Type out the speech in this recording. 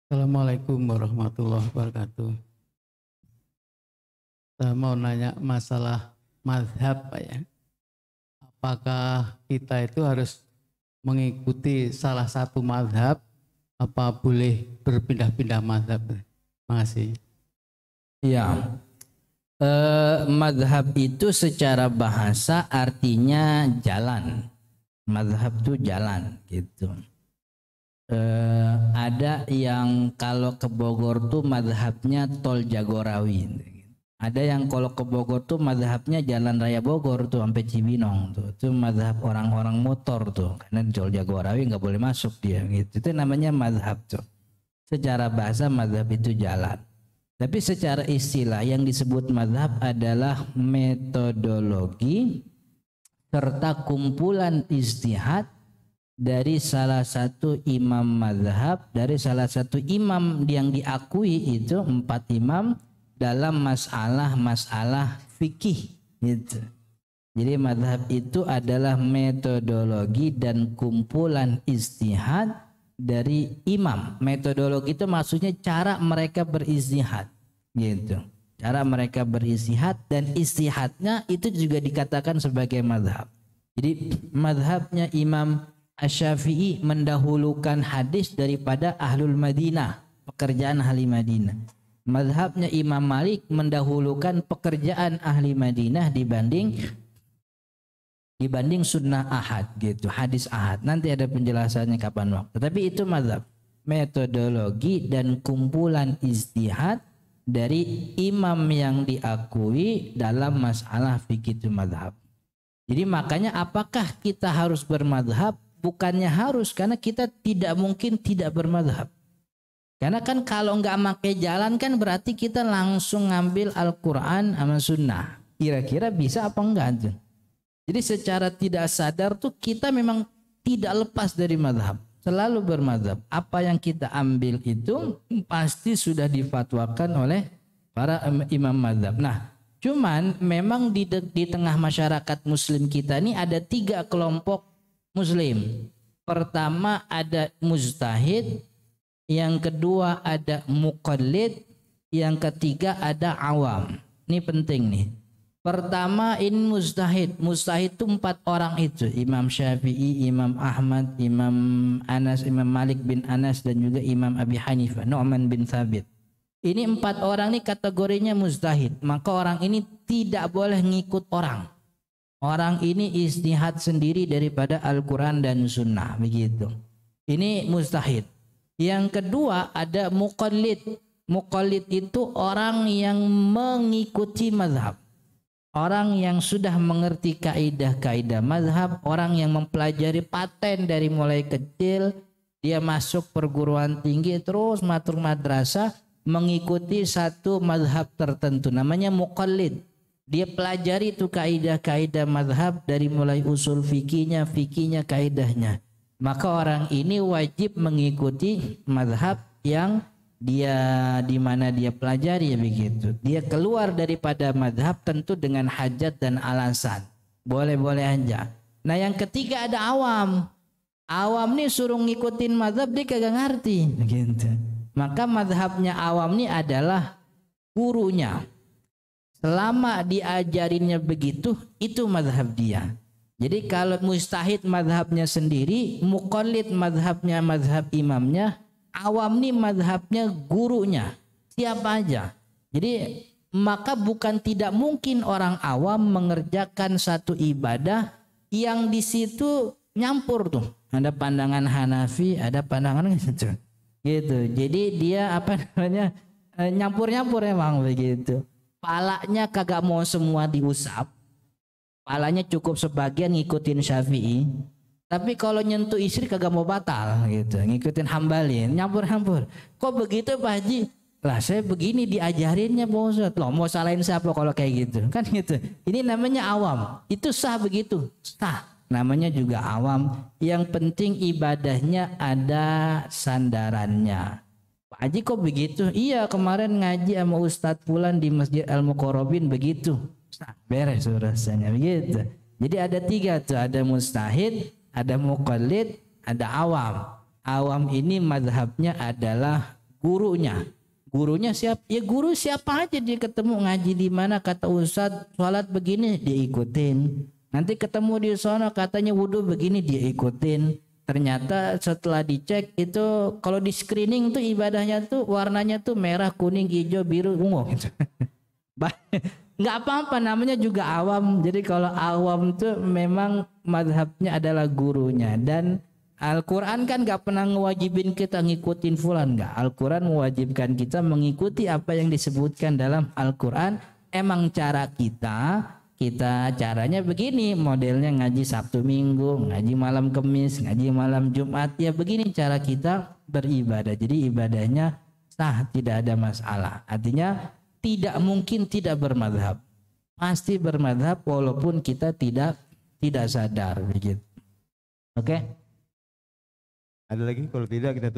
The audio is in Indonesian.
Assalamualaikum warahmatullahi wabarakatuh. Saya mau nanya masalah mazhab, Pak ya. Apakah kita itu harus mengikuti salah satu mazhab, apa boleh berpindah-pindah mazhab? Terima kasih. Ya, madhab itu secara bahasa artinya jalan. Madhab itu jalan gitu. Ada yang kalau ke Bogor tuh madhabnya tol Jagorawi. Ada yang kalau ke Bogor tuh madhabnya jalan raya Bogor tuh sampai Cibinong tuh. Itu madhab orang-orang motor tuh. Karena tol Jagorawi nggak boleh masuk dia gitu. Itu namanya madhab tuh. Secara bahasa madhab itu jalan. Tapi secara istilah yang disebut mazhab adalah metodologi serta kumpulan ijtihad dari salah satu imam mazhab, dari salah satu imam yang diakui itu 4 imam dalam masalah-masalah fikih gitu. Jadi mazhab itu adalah metodologi dan kumpulan ijtihad dari imam. Metodologi itu maksudnya cara mereka berijtihad gitu. Cara mereka berijtihad dan istihadnya itu juga dikatakan sebagai mazhab. Jadi mazhabnya Imam Asy-Syafi'i mendahulukan hadis daripada Ahlul Madinah, pekerjaan ahli Madinah. Mazhabnya Imam Malik mendahulukan pekerjaan ahli Madinah dibanding sunnah ahad gitu, hadis ahad. Nanti ada penjelasannya kapan waktu. Tapi itu mazhab, metodologi dan kumpulan ijtihad dari imam yang diakui dalam masalah fikih itu mazhab. Jadi makanya apakah kita harus bermadhab? Bukannya harus, karena kita tidak mungkin tidak bermadhab. Karena kan kalau nggak pakai jalan kan berarti kita langsung ngambil Al-Quran sama sunnah. Kira-kira bisa apa enggak tuh? Jadi secara tidak sadar tuh kita memang tidak lepas dari madhab, selalu bermadhab. Apa yang kita ambil itu pasti sudah difatwakan oleh para imam madhab. Nah, cuman memang di tengah masyarakat muslim kita ini ada 3 kelompok muslim. Pertama ada mujtahid, yang kedua ada muqallid, yang ketiga ada awam. Ini penting nih. Pertama ini mujtahid. Mujtahid itu 4 orang itu. Imam Syafi'i, Imam Ahmad, Imam Anas, Imam Malik bin Anas dan juga Imam Abi Hanifah, Nu'man bin Thabit. Ini 4 orang ini kategorinya mujtahid. Maka orang ini tidak boleh ngikut orang. Orang ini ijtihad sendiri daripada Al-Quran dan Sunnah. Begitu. Ini mujtahid. Yang kedua ada muqallid. Muqallid itu orang yang mengikuti mazhab. Orang yang sudah mengerti kaidah-kaidah mazhab, orang yang mempelajari paten dari mulai kecil, dia masuk perguruan tinggi terus matur madrasah mengikuti satu mazhab tertentu, namanya muqallid. Dia pelajari itu kaidah-kaidah mazhab dari mulai usul fikihnya, kaidahnya. Maka orang ini wajib mengikuti mazhab yang dia di mana dia pelajari ya begitu. Dia keluar daripada mazhab tentu dengan hajat dan alasan. Boleh-boleh aja. Nah yang ketiga ada awam. Awam nih suruh ngikutin mazhab dia kagak ngerti begitu. Maka mazhabnya awam nih adalah gurunya. Selama diajarinnya begitu itu mazhab dia. Jadi kalau mujtahid mazhabnya sendiri, muqallid mazhabnya mazhab imamnya, awam nih mazhabnya gurunya siapa aja. Jadi maka bukan tidak mungkin orang awam mengerjakan satu ibadah yang di situ nyampur tuh. Ada pandangan Hanafi, ada pandangan gitu. Gitu. Jadi dia apa namanya nyampur-nyampur emang begitu. Palanya kagak mau semua diusap. Palanya cukup sebagian ngikutin Syafi'i. Tapi kalau nyentuh istri kagak mau batal gitu, ngikutin Hambali, nyampur-nyampur. Kok begitu Pak Haji? Lah saya begini diajarinnya Pak Ustadz. Loh mau salahin siapa kalau kayak gitu? Kan gitu. Ini namanya awam. Itu sah begitu? Sah. Namanya juga awam. Yang penting ibadahnya ada sandarannya. Pak Haji kok begitu? Iya kemarin ngaji sama Ustadz Fulan di Masjid Al-Muqarrabin begitu. Sah, beres urusannya begitu. Jadi ada 3 tuh, ada mujtahid, ada muqallid, ada awam. Awam ini mazhabnya adalah Gurunya siapa? Ya guru siapa aja, dia ketemu ngaji di mana kata Ustadz sholat begini dia ikutin. Nanti ketemu di sana katanya wudhu begini dia ikutin. Ternyata setelah dicek itu kalau di screening tuh ibadahnya tuh warnanya tuh merah, kuning, hijau, biru, ungu gitu. Nggak apa-apa, namanya juga awam. Jadi kalau awam tuh memang madhabnya adalah gurunya. Dan Al-Quran kan nggak pernah ngewajibin kita ngikutin fulan, nggak. Al-Quran mewajibkan kita mengikuti apa yang disebutkan dalam Al-Quran. Emang cara kita caranya begini, modelnya ngaji Sabtu Minggu, ngaji malam Kamis, ngaji malam Jumat, ya begini cara kita beribadah. Jadi ibadahnya sah, tidak ada masalah. Artinya tidak mungkin tidak bermadhab, pasti bermadhab walaupun kita tidak sadar begitu. Oke? Ada lagi? Kalau tidak kita